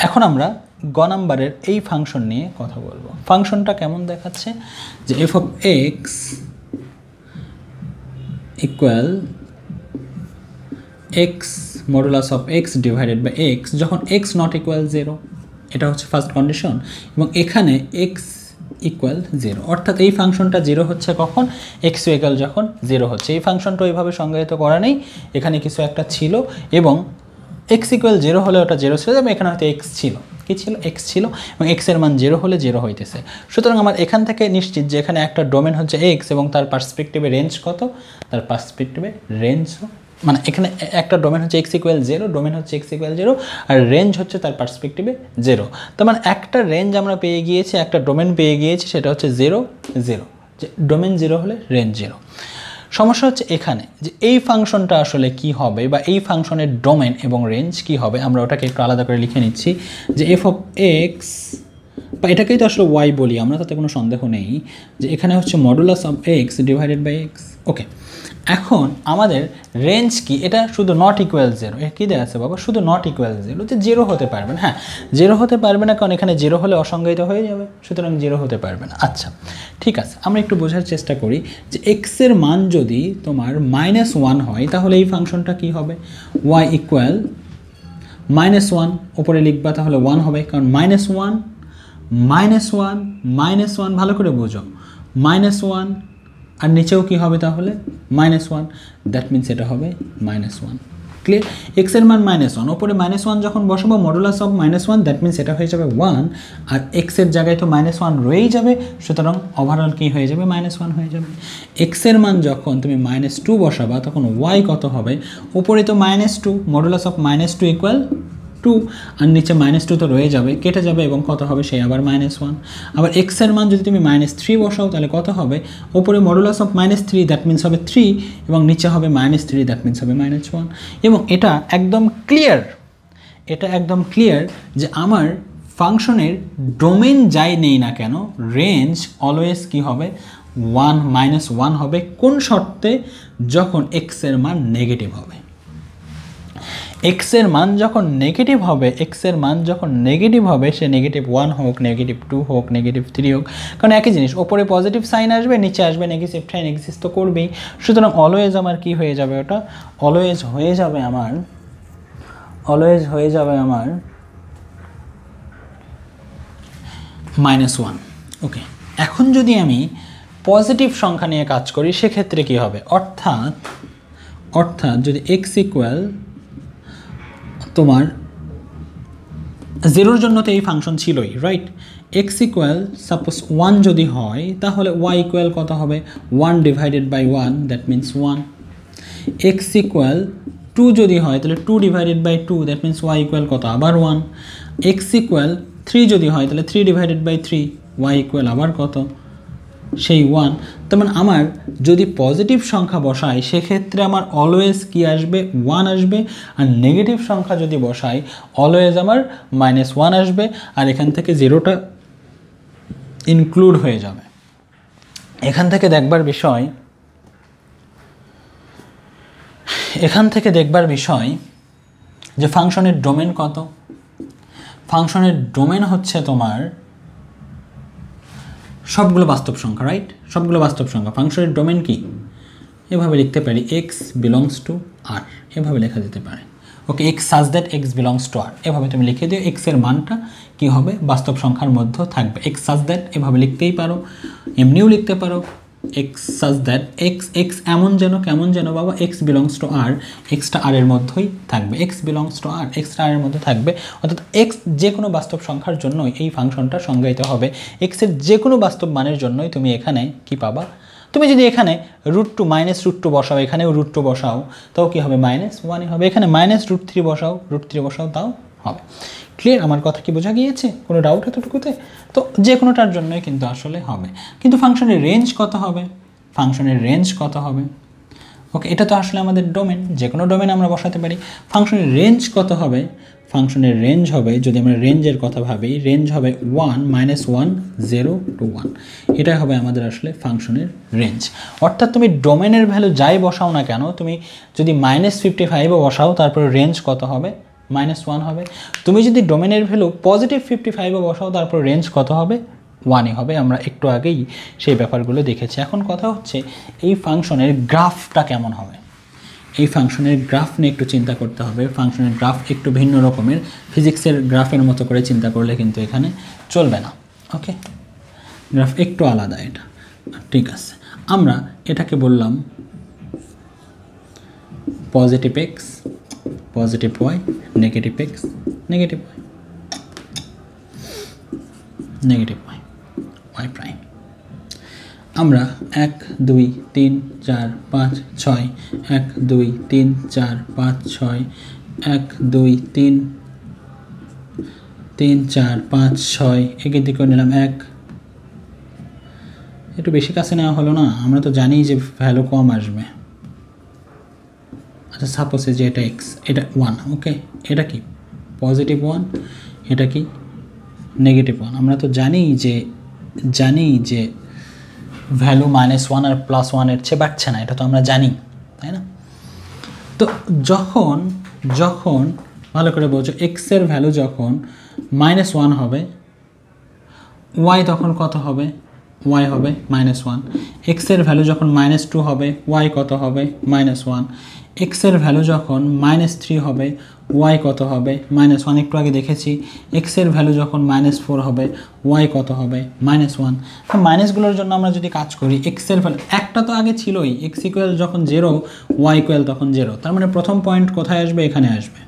এখন আমরা গ নাম্বারের এই ফাংশন নিয়ে কথা বলবো। ফাংশনটা কেমন দেখাচ্ছে যে f of x equal x modulus of x divided by x যখন এক্স নট ইকুয়াল 0, এটা হচ্ছে ফার্স্ট কন্ডিশন, এবং এখানে এক্স ইকুয়াল 0, অর্থাৎ এই ফাংশনটা 0 হচ্ছে কখন, এক্স ইকুয়াল যখন 0 হচ্ছে। এই ফাংশনটা ওইভাবে সংজ্ঞায়িত করা নেই, এখানে কিছু একটা ছিল এবং এক্স ইকুয়াল 0 হলে ওটা 0 ছিল, এবং এখানে হয়তো এক্স ছিল, কি ছিল, এক্স ছিল, এবং এক্সের মান 0 হলে 0 হইতেছে। সুতরাং আমার এখান থেকে নিশ্চিত যে এখানে একটা ডোমেন হচ্ছে এক্স এবং তার পার্সপেক্টিভে রেঞ্জ কত, তার পার্সপেক্টিভে রেঞ্জ মানে এখানে একটা ডোমেন হচ্ছে এক্স ইকুয়াল 0, ডোমেন হচ্ছে এক্স ইকুয়াল 0, আর রেঞ্জ হচ্ছে তার পার্সপেক্টিভে 0। তার মানে একটা রেঞ্জ আমরা পেয়ে গিয়েছি, একটা ডোমেন পেয়ে গিয়েছি, সেটা হচ্ছে 0 0, যে ডোমেন 0 হলে রেঞ্জ 0। সমস্যা হচ্ছে এখানে যে এই ফাংশনটা আসলে কি হবে, বা এই ফাংশনের ডোমেন এবং রেঞ্জ কি হবে, আমরা ওটাকে একটু আলাদা করে লিখে নিচ্ছি যে এফ অফ এক্স, বা এটাকেই তো আসলে ওয়াই বলি আমরা, তাতে কোনো সন্দেহ নেই, যে এখানে হচ্ছে modulus of x divided by x. Okay, এখন আমাদের রেঞ্জ কি, এটা শুধু নট ইকুয়াল 0, এ কী দেওয়া আছে বাবা, শুধু নট ইকুয়াল 0, যে 0 হতে পারবে না। হ্যাঁ, 0 হতে পারবে না কারণ এখানে 0 হলে অসংজ্ঞায়িত হয়ে যাবে, সুতরাং 0 হতে পারবে না। আচ্ছা ঠিক আছে, আমরা একটু বোঝার চেষ্টা করি যে এক্সের মান যদি তোমার -1 হয় তাহলে এই ফাংশনটা কি হবে, y ইকুয়াল -1, ওপরে লিখবা তাহলে 1 হবে, কারণ -1 -1 ভালো করে বোঝো, -1 আর নিচেও কি হবে তাহলে -1, দ্যাট মিনস এটা হবে -1। ক্লিয়ার, এক্সের মান -1, ওপরে -1 যখন বসাবো মডুলাস অফ -1, দ্যাট মিনস এটা হয়ে যাবে 1, আর এক্সের জায়গায় তো -1 রয়েই যাবে, সুতরাং ওভারঅল কি হয়ে যাবে, -1 হয়ে যাবে। এক্সের মান যখন তুমি -2 বসাবা তখন ওয়াই কত হবে, ওপরে তো -2, মডুলাস অফ -2 ইকুয়াল 2, আর নিচে -2 তো রয়ে যাবে, কেটে যাবে, এবং কত হবে সেই আবার -1। আবার এক্সের মান যদি তুমি -3 বসাও তাহলে কত হবে, ওপরে মডুলাস অফ -3, দ্যাট মিনস হবে 3, এবং নিচে হবে -3, দ্যাট মিনস হবে -1। এবং এটা একদম ক্লিয়ার, এটা একদম ক্লিয়ার যে আমার ফাংশনের ডোমেন যাই নেই না কেন, রেঞ্জ অলওয়েজ কি হবে, 1 -1 হবে। কোন শর্তে, যখন এক্সের মান নেগেটিভ হবে। এক্সের মান যখন নেগেটিভ হবে, এক্সের মান যখন নেগেটিভ হবে, সে -1 হোক, -2 হোক, -3 হোক, কারণ একই জিনিস, ওপরে পজিটিভ সাইন আসবে, নিচে আসবে নেগেটিভ সাইন, এক্সিস্ট তো করবেই। সুতরাং অলওয়েজ আমার কি হয়ে যাবে, ওটা অলওয়েজ হয়ে যাবে আমার -1। ওকে, এখন যদি আমি পজিটিভ সংখ্যা নিয়ে কাজ করি সেক্ষেত্রে কি হবে, অর্থাৎ যদি এক্স ইকুয়াল তোমার 0-র জন্য তো এই ফাংশন ছিলই, রাইট। এক্স ইকুয়াল সাপোজ 1 যদি হয় তাহলে ওয়াই ইকুয়াল কত হবে, 1 divided by 1, that means 1। X equal 2 যদি হয় তাহলে 2 divided by 2, that means y equal কত, আবার 1। এক্স ইকুয়াল 3 যদি হয় তাহলে 3 ডিভাইডেড বাই 3, ওয়াই ইকুয়াল আবার কত, সেই 1। তার মানে আমার যদি পজিটিভ সংখ্যা বসাই সেক্ষেত্রে আমার অলওয়েজ কি আসবে, 1 আসবে, আর নেগেটিভ সংখ্যা যদি বসাই অলওয়েজ আমার -1 আসবে, আর এখান থেকে 0টা ইনক্লুড হয়ে যাবে। এখান থেকে দেখবার বিষয় যে ফাংশনের ডোমেন কত। ফাংশনের ডোমেন হচ্ছে তোমার সবগুলো বাস্তব সংখ্যা, রাইট, সবগুলো বাস্তব সংখ্যা। ফাংশনের ডোমেন কি, এভাবে লিখতে পারি, এক্স বিলংস টু আর, এভাবে লেখা যেতে পারে। Okay, x such that x belongs to R, এভাবে তুমি লিখে দিও, এক্সের মানটা কি হবে, বাস্তব সংখ্যার মধ্যে থাকবে। এক্স সাজ দ্যাট এভাবে লিখতেই পারো, এমনিও লিখতে পারো, এক্স সাজ দ্যাট এক্স এমন যেন, কেমন যেন বাবা, এক্স বিলংস টু আর, এক্সটা আর এর মধ্যেই থাকবে, এক্স বিলংস টু আর, এক্সটা আর এর মধ্যে থাকবে। অর্থাৎ এক্স যে কোনো বাস্তব সংখ্যার জন্যই এই ফাংশনটা সংজ্ঞায়িত হবে, এক্সের যে কোনো বাস্তব মানের জন্যই তুমি এখানে কি পাবা। তুমি যদি এখানে √2 -√2 বসাও, এখানেও √2 বসাও, তাও কি হবে, -1ই হবে। এখানে -√3 বসাও, √3 বসাও, তাও হবে। ক্লিয়ার, আমার কথা কি বোঝা গিয়েছে, কোনো ডাউট এতটুকুতে? তো যে কোনোটার জন্যই কিন্তু আসলে হবে, কিন্তু ফাংশনের রেঞ্জ কত হবে, ফাংশনের রেঞ্জ কত হবে। ওকে, এটা তো আসলে আমাদের ডোমেন, যে কোনো ডোমেন আমরা বসাতে পারি। ফাংশনের রেঞ্জ কত হবে, ফাংশনের রেঞ্জ হবে, যদি আমরা রেঞ্জের কথা ভাবি, রেঞ্জ হবে 1 -1 0 to 1, এটাই হবে আমাদের আসলে ফাংশনের রেঞ্জ। অর্থাৎ তুমি ডোমেনের ভ্যালু যাই বসাও না কেন, তুমি যদি -55ও বসাও তারপরে রেঞ্জ কত হবে, -1 হবে। তুমি যদি ডোমেনের ভ্যালু পজিটিভ 55-এ বসাও তারপর রেঞ্জ কত হবে, 1-ই হবে। আমরা একটু আগেই সেই ব্যাপারগুলো দেখেছি। এখন কথা হচ্ছে এই ফাংশনের গ্রাফটা কেমন হবে। এই ফাংশনের গ্রাফ নিয়ে একটু চিন্তা করতে হবে। ফাংশনের গ্রাফ একটু ভিন্ন রকমের, ফিজিক্সের গ্রাফের মতো করে চিন্তা করলে কিন্তু এখানে চলবে না। ওকে, গ্রাফ একটু আলাদা এটা, ঠিক আছে। আমরা এটাকে বললাম positive x, positive y, negative x, negative y, negative y, y prime. আমরা 1 2 3 4 5 6 1 2 3 4 5 6 1 2 3 3 4 5 6 একের দিকে নিলাম 1, একটু বেশি কাছে নেওয়া হলো না, আমরা তো জানি যে ভ্যালু কম আসবে। আচ্ছা সাপোজ যে এটা এক্স, এটা 1, ওকে, এটা কি পজিটিভ 1, এটা কি নেগেটিভ 1। আমরা তো জানি যে ভ্যালু -1 আর +1 এর চেয়ে বাড়ছে না, এটা তো আমরা জানি, তাই না? তো যখন ভালো করে বোঝো, এক্সের ভ্যালু যখন -1 হবে, ওয়াই তখন কত হবে, ওয়াই হবে -1। এক্সের ভ্যালু যখন -2 হবে, ওয়াই কত হবে, -1। এক্সের ভ্যালু যখন -3 হবে, ওয়াই কত হবে, -1। একটু আগে দেখেছি এক্সের ভ্যালু যখন -4 হবে, ওয়াই কত হবে, -1। তো মাইনাসগুলোর জন্য আমরা যদি কাজ করি, এক্সের ভ্যালু একটা তো আগে ছিলই, এক্স ইকুয়াল যখন 0, ওয়াই ইকুয়াল তখন 0, তার মানে প্রথম পয়েন্ট কোথায় আসবে, এখানে আসবে।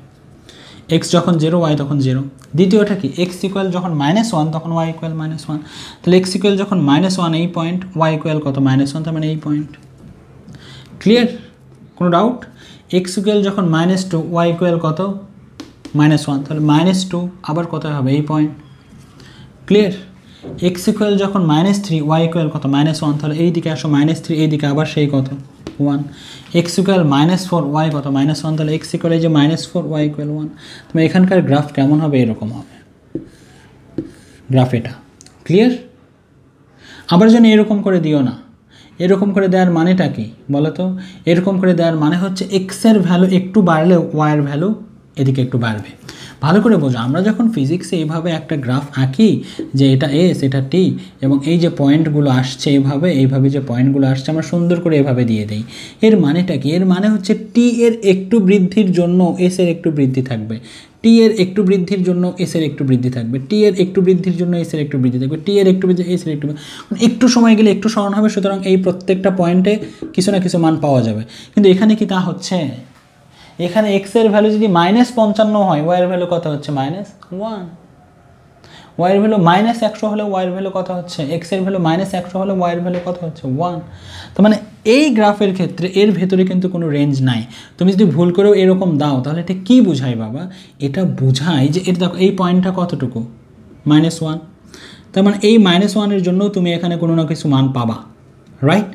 এক্স যখন 0, ওয়াই তখন 0। দ্বিতীয়টা কি, এক্স ইকুয়াল যখন -1 তখন ওয়াই ইকুয়াল -1, তাহলে এক্স ইকুয়াল যখন -1 এই পয়েন্ট, ওয়াই ইকুয়াল কত, -1, তার মানে এই পয়েন্ট। ক্লিয়ার, কোনো ডাউট? এক্স ইকুয়াল যখন -2, ওয়াই ইকুয়াল কত, -1, তাহলে -2 আবার কোথায় হবে, এই পয়েন্ট। ক্লিয়ার, এক্স ইকুয়াল যখন -3, ওয়াই ইকুয়াল কত, -1, তাহলে এই দিকে আসো -3, এই দিকে আবার সেই কত, 1। এক্স ইকুয়াল -4, ওয়াই কত, -1, তাহলে এক্স ইকুয়াল এই যে -4, ওয়াই ইকুয়াল 1। তবে এখানকার গ্রাফ কেমন হবে, এরকম হবে গ্রাফ এটা। ক্লিয়ার? আবার যেন এরকম করে দিও না। এরকম করে দেওয়ার মানেটা কি বলো তো? এরকম করে দেওয়ার মানে হচ্ছে এক্সের ভ্যালু একটু বাড়লে ওয়াইয়ের ভ্যালু এদিকে একটু বাড়বে। ভালো করে বোঝো, আমরা যখন ফিজিক্সে এইভাবে একটা গ্রাফ আঁকি যে এটা এস, এটা টি, এবং এই যে পয়েন্টগুলো আসছে এইভাবে যে পয়েন্টগুলো আসছে আমরা সুন্দর করে এভাবে দিয়ে দিই। এর মানেটা কি? এর মানে হচ্ছে টি এর একটু বৃদ্ধির জন্য এস এর একটু বৃদ্ধি থাকবে, টি এর একটু বৃদ্ধির জন্য এস এর একটু বৃদ্ধি থাকবে, টি এর একটু বৃদ্ধির জন্য এস এর একটু বৃদ্ধি থাকবে, টি এর একটু বৃদ্ধি এস এর একটু সময় গেলে একটু সরণ হবে। সুতরাং এই প্রত্যেকটা পয়েন্টে কিছু না কিছু মান পাওয়া যাবে। কিন্তু এখানে কি তা হচ্ছে? এখানে এক্স এর ভ্যালু যদি -55 হয়, ওয়াই এর ভ্যালু কত হচ্ছে, -1। ওয়াই এর ভ্যালু -100 হলে ওয়াই এর ভ্যালু কত হচ্ছে, এক্স এর ভ্যালু -100 হলে ওয়াই এর ভ্যালু কত হচ্ছে, 1। তো মানে এই গ্রাফের ক্ষেত্রে এর ভেতরে কিন্তু কোনো রেঞ্জ নাই। তুমি যদি ভুল করেও এরকম দাও তাহলে এটা কি বোঝায় বাবা? এটা বোঝায় যে এটা দেখো এই পয়েন্টটা কতটুকু, -1। তার মানে এই -1 এর জন্য তুমি এখানে কোনো না কিছু মান পাবা, রাইট?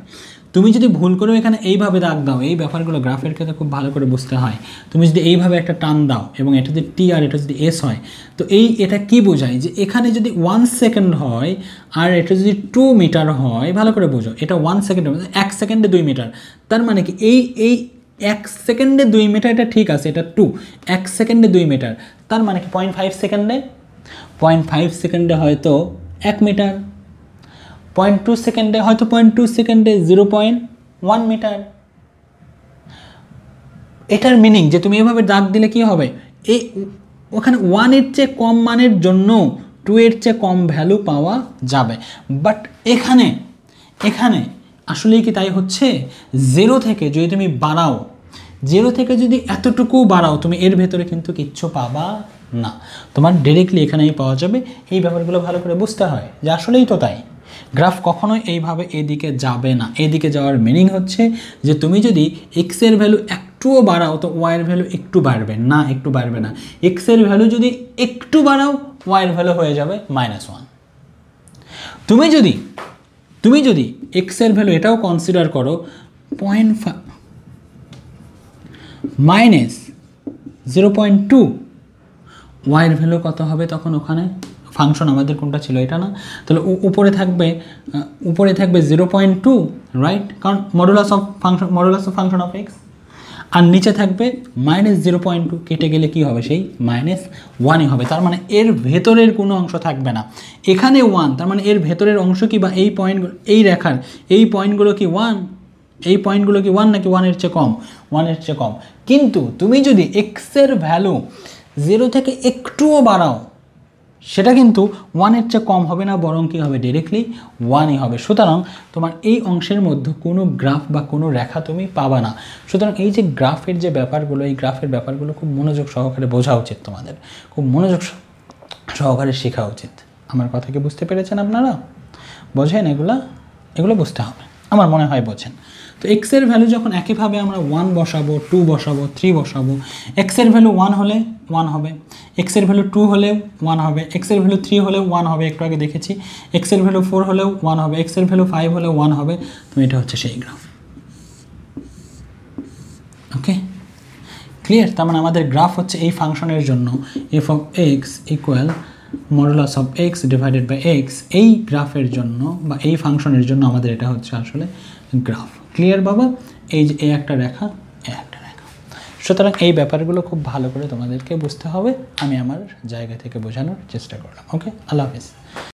তুমি যদি ভুল করেও এখানে এইভাবে দাগ দাও, এই ব্যাপারগুলো গ্রাফের ক্ষেত্রে খুব ভালো করে বুঝতে হয়। তুমি যদি এইভাবে একটা টান দাও এবং এটা যদি টি আর এটা যদি এস হয়, তো এটা কি বোঝায় যে এখানে যদি 1 সেকেন্ড হয় আর এটা যদি 2 মিটার হয়, ভালো করে বোঝো, এটা 1 সেকেন্ড, 1 সেকেন্ডে 2 মিটার। তার মানে কি এই 1 সেকেন্ডে 2 মিটার, এটা ঠিক আছে, এটা 2, 1 সেকেন্ডে 2 মিটার, তার মানে কি 0.5 সেকেন্ডে, 0.5 সেকেন্ডে হয়তো 1 মিটার, 0.2 সেকেন্ডে হয়তো 0.2 সেকেন্ডে 0.1 মিটার। এটার মিনিং যে তুমি এভাবে দাগ দিলে কি হবে, এই ওখানে 1 এর চেয়ে কম মানের জন্য 2 এর চেয়ে কম ভ্যালু পাওয়া যাবে। বাট এখানে আসলেই কি তাই হচ্ছে? 0 থেকে যদি তুমি বাড়াও, 0 থেকে যদি এতটুকু বাড়াও, তুমি এর ভেতরে কিন্তু কিচ্ছু পাবা না, তোমার ডিরেক্টলি এখানেই পাওয়া যাবে। এই ব্যাপারগুলো ভালো করে বুঝতে হয় যে আসলেই তো তাই। গ্রাফ কখনোই এইভাবে এদিকে যাবে না। এদিকে যাওয়ার মিনিং হচ্ছে যে তুমি যদি এক্স এর ভ্যালু একটুও বাড়াও তো ওয়াই এর ভ্যালু একটু বাড়বে না, একটু বাড়বে না। এক্স এর ভ্যালু যদি একটু বাড়াও, ওয়াই এর ভ্যালু হয়ে যাবে -1। তুমি যদি এক্স এর ভ্যালু এটাও কনসিডার করো -0.2, ওয়াই এর ভ্যালু কত হবে তখন? ওখানে ফাংশন আমাদের কোনটা ছিল, এটা না? তাহলে উপরে থাকবে 0.2, রাইট? কারণ modulus of function of x. আর নিচে থাকবে -0.2, কেটে গেলে কি হবে, সেই -1ই হবে। তার মানে এর ভেতরের কোনো অংশ থাকবে না। এখানে 1, তার মানে এর ভেতরের অংশ কি, বা এই পয়েন্টগুলো, এই রেখার এই পয়েন্টগুলো কি 1, এই পয়েন্টগুলো কি 1 নাকি 1-এর চেয়ে কম, 1-এর চেয়ে কম। কিন্তু তুমি যদি এক্সের ভ্যালু 0 থেকে একটুও বাড়াও, সেটা কিন্তু 1-এর চেয়ে কম হবে না, বরং কী হবে, ডিরেক্টলি 1ই হবে। সুতরাং তোমার এই অংশের মধ্যে কোনো গ্রাফ বা কোনো রেখা তুমি পাবা না। সুতরাং এই যে গ্রাফের যে ব্যাপারগুলো, এই গ্রাফের ব্যাপারগুলো খুব মনোযোগ সহকারে বোঝা উচিত, তোমাদের খুব মনোযোগ সহকারে শেখা উচিত। আমার কথা কি বুঝতে পেরেছেন আপনারা? বোঝেন? এগুলো বুঝতে হবে, আমার মনে হয় বোঝেন। তো এক্সের ভ্যালু যখন একইভাবে আমরা 1 বসাবো, 2 বসাবো, 3 বসাবো, এক্সের ভ্যালু 1 হলে 1 হবে, এক্সের ভ্যালু 2 হলে 1 হবে, এক্সের ভ্যালু 3 হলেও 1 হবে, একটু আগে দেখেছি। এক্সের ভ্যালু 4 হলেও 1 হবে, এক্সের ভ্যালু 5 হলেও 1 হবে। তো এটা হচ্ছে সেই গ্রাফ। ওকে, ক্লিয়ার? তার মানে আমাদের গ্রাফ হচ্ছে এই ফাংশনের জন্য f of x equal modulus of x divided by x, এই গ্রাফের জন্য বা এই ফাংশনের জন্য আমাদের এটা হচ্ছে আসলে গ্রাফ। ক্লিয়ার বাবা? এই যে এই একটা রেখা, এই একটা রেখা। সুতরাং এই ব্যাপারগুলো খুব ভালো করে তোমাদেরকে বুঝতে হবে। আমি আমার জায়গা থেকে বোঝানোর চেষ্টা করলাম। ওকে, আল্লাহ হাফিজ।